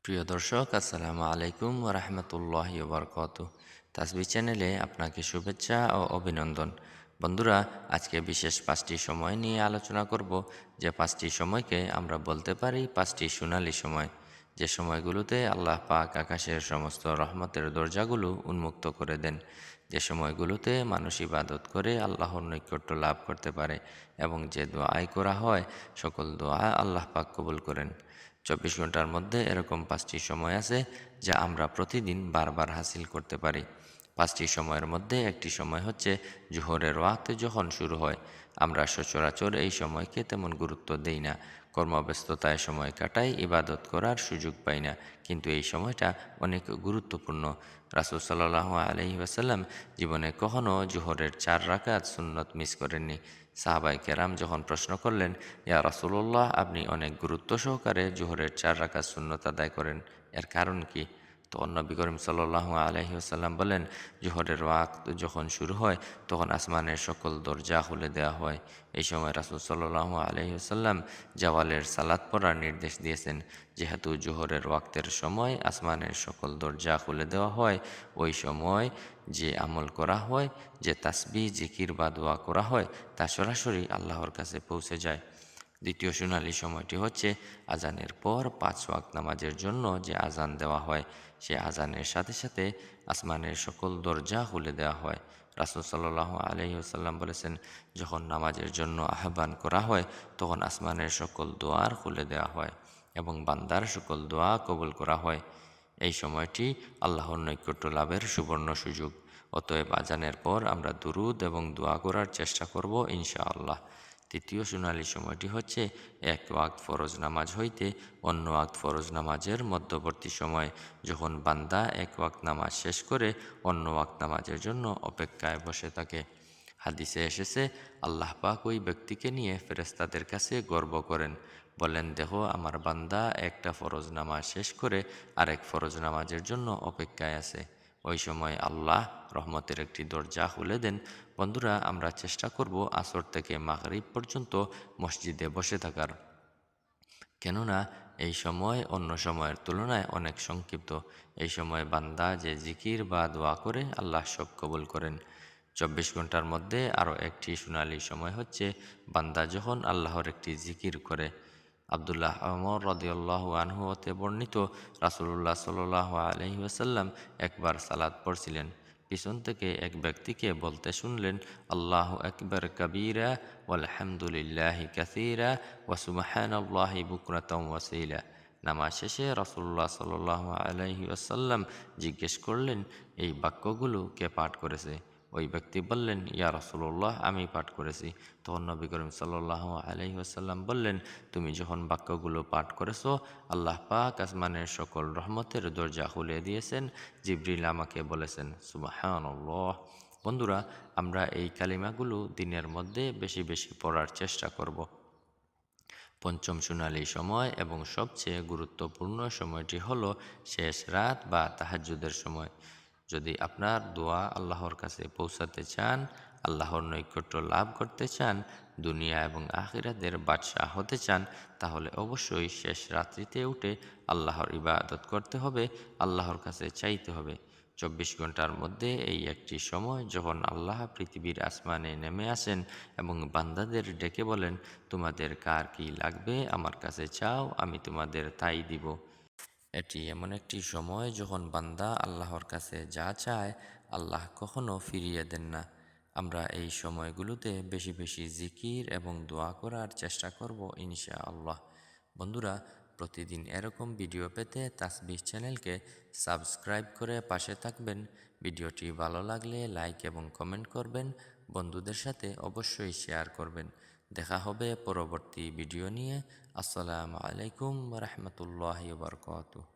প্রিয় দর্শক, আসসালামু আলাইকুম রহমতুল্লাহি বারকাতুহু। তাসবিহ চ্যানেলে আপনাকে শুভেচ্ছা ও অভিনন্দন। বন্ধুরা, আজকে বিশেষ 5টি সময় নিয়ে আলোচনা করব। যে 5টি সময়কে আমরা বলতে পারি 5টি সোনালী সময়, যে সময়গুলোতে আল্লাহ পাক আকাশের সমস্ত রহমতের দরজাগুলো উন্মুক্ত করে দেন, যে সময়গুলোতে মানুষ ইবাদত করে আল্লাহর নৈকট্য লাভ করতে পারে এবং যে দোয়াই করা হয় সকল দোয়া আল্লাহ পাক কবুল করেন। 24 ঘন্টার মধ্যে এরকম 5টি সময় আছে যা আমরা প্রতিদিন বারবার হাসিল করতে পারি। 5টি সময়ের মধ্যে একটি সময় হচ্ছে জোহরের ওয়াক্ত যখন শুরু হয়। আমরা সচরাচর এই সময়কে তেমন গুরুত্ব দেই না, কর্মব্যস্ততায় সময় কাটাই, ইবাদত করার সুযোগ পাই না, কিন্তু এই সময়টা অনেক গুরুত্বপূর্ণ। রাসূল সাল্লাল্লাহু আলাইহি ওয়াসাল্লাম জীবনে কখনো জোহরের 4 রাকাত সুন্নত মিস করেননি। সাহাবায়ে কেরাম যখন প্রশ্ন করলেন, ইয়া রাসূলুল্লাহ, আপনি অনেক গুরুত্ব সহকারে জোহরের 4 রাকাত সুন্নত আদায় করেন, এর কারণ কি? তখন নবী করিম সাল্লাল্লাহু আলাইহি ওয়াসাল্লাম বলেন, জোহরের ওয়াক্ত যখন শুরু হয় তখন আসমানের সকল দরজা খুলে দেওয়া হয়। এই সময় রাসূল সাল্লাল্লাহু আলাইহি ওয়াসাল্লাম জাওয়ালের সালাত পড়ার নির্দেশ দিয়েছেন। যেহেতু জোহরের ওয়াক্তের সময় আসমানের সকল দরজা খুলে দেওয়া হয়, ওই সময় যে আমল করা হয়, যে তাসবিহ, জিকির বা দোয়া করা হয়, তা সরাসরি আল্লাহর কাছে পৌঁছে যায়। দ্বিতীয় সোনালী সময়টি হচ্ছে আজানের পর 5 ওয়াক্ত নামাজের জন্য যে আজান দেওয়া হয়, সে আজানের সাথে সাথে আসমানের সকল দরজা খুলে দেওয়া হয়। রাসূল সাল্লাল্লাহু আলাইহি ওয়াসাল্লাম বলেছেন, যখন নামাজের জন্য আহ্বান করা হয় তখন আসমানের সকল দোয়ার খুলে দেওয়া হয় এবং বান্দার সকল দোয়া কবুল করা হয়। এই সময়টি আল্লাহর নৈকট্য লাভের সুবর্ণ সুযোগ। অতএব আজানের পর আমরা দুরুদ এবং দোয়া করার চেষ্টা করব ইনশাআল্লাহ। তৃতীয় সোনালী সময়টি হচ্ছে এক ওয়াক্ত ফরজ নামাজ হইতে অন্য ওয়াক্ত ফরজ নামাজের মধ্যবর্তী সময়, যখন বান্দা এক ওয়াক্ত নামাজ শেষ করে অন্য ওয়াক্ত নামাজের জন্য অপেক্ষায় বসে থাকে। হাদিসে এসেছে, আল্লাহ পাক ওই ব্যক্তিকে নিয়ে ফেরেশতাদের কাছে গর্ব করেন, বলেন, দেখো আমার বান্দা একটা ফরজ নামাজ শেষ করে আরেক ফরজ নামাজের জন্য অপেক্ষায় আছে। ওই সময় আল্লাহ রহমতের একটি দরজা খুলে দেন। বন্ধুরা, আমরা চেষ্টা করব আসর থেকে মাগরিব পর্যন্ত মসজিদে বসে থাকার, কেননা এই সময় অন্য সময়ের তুলনায় অনেক সংক্ষিপ্ত। এই সময় বান্দা যে জিকির বা দোয়া করে আল্লাহ সব কবুল করেন। 24 ঘন্টার মধ্যে আরও একটি সোনালী সময় হচ্ছে বান্দা যখন আল্লাহর একটি জিকির করে। আব্দুল্লাহ ওমর রাদিয়াল্লাহু আনহু হতে বর্ণিত, রাসূলুল্লাহ সাল্লাল্লাহু আলাইহি ওয়াসাল্লাম একবার সালাত পড়ছিলেন। পিছন থেকে এক ব্যক্তিকে বলতে শুনলেন, আল্লাহু আকবার কাবীরা ওয়ালহামদুলিল্লাহি কাসীরা ওয়া সুবহানাল্লাহি বুকরাতাও ওয়াসীলা। নামাজ শেষে রাসূলুল্লাহ সাল্লাল্লাহু আলাইহি ওয়াসাল্লাম জিজ্ঞেস করলেন, এই বাক্যগুলো কে পাঠ করেছে? ওই ব্যক্তি বললেন, ইয়া রাসূলুল্লাহ, আমি পাঠ করেছি। তখন নবী করিম সাল্লাল্লাহু আলাইহি ওয়াসাল্লাম বললেন, তুমি যখন বাক্যগুলো পাঠ করেছো, আল্লাহ পাক আসমানের সকল রহমতের দরজা খুলে দিয়েছেন। জিবরিল আমাকে বলেছেন, সুবহানাল্লাহ। বন্ধুরা, আমরা এই কালিমাগুলো দিনের মধ্যে বেশি বেশি পড়ার চেষ্টা করব। পঞ্চম সোনালী সময় এবং সবচেয়ে গুরুত্বপূর্ণ সময়টি হলো শেষ রাত বা তাহাজ্জুদের সময়। যদি আপনার দোয়া আল্লাহর কাছে পৌঁছাতে চান, আল্লাহর নৈকট্য লাভ করতে চান, দুনিয়া এবং আখিরাতের বাদশাহ হতে চান, তাহলে অবশ্যই শেষ রাত্রিতে উঠে আল্লাহর ইবাদত করতে হবে, আল্লাহর কাছে চাইতে হবে। 24 ঘন্টার মধ্যে এই একটি সময় যখন আল্লাহ পৃথিবীর আসমানে নেমে আসেন এবং বান্দাদের ডেকে বলেন, তোমাদের কার কি লাগবে আমার কাছে চাও, আমি তোমাদের তাই দিব। এটি এমন একটি সময় যখন বান্দা আল্লাহর কাছে যা চায় আল্লাহ কখনো ফিরিয়ে দেন না। আমরা এই সময়গুলোতে বেশি বেশি জিকির এবং দোয়া করার চেষ্টা করব ইনশাআল্লাহ। বন্ধুরা, প্রতিদিন এরকম ভিডিও পেতে তাসবিহ চ্যানেলকে সাবস্ক্রাইব করে পাশে থাকবেন। ভিডিওটি ভালো লাগলে লাইক এবং কমেন্ট করবেন, বন্ধুদের সাথে অবশ্যই শেয়ার করবেন। দেখা হবে পরবর্তী ভিডিও নিয়ে। আসসালামু আলাইকুম ওয়া রাহমাতুল্লাহি ওয়া বারাকাতুহু।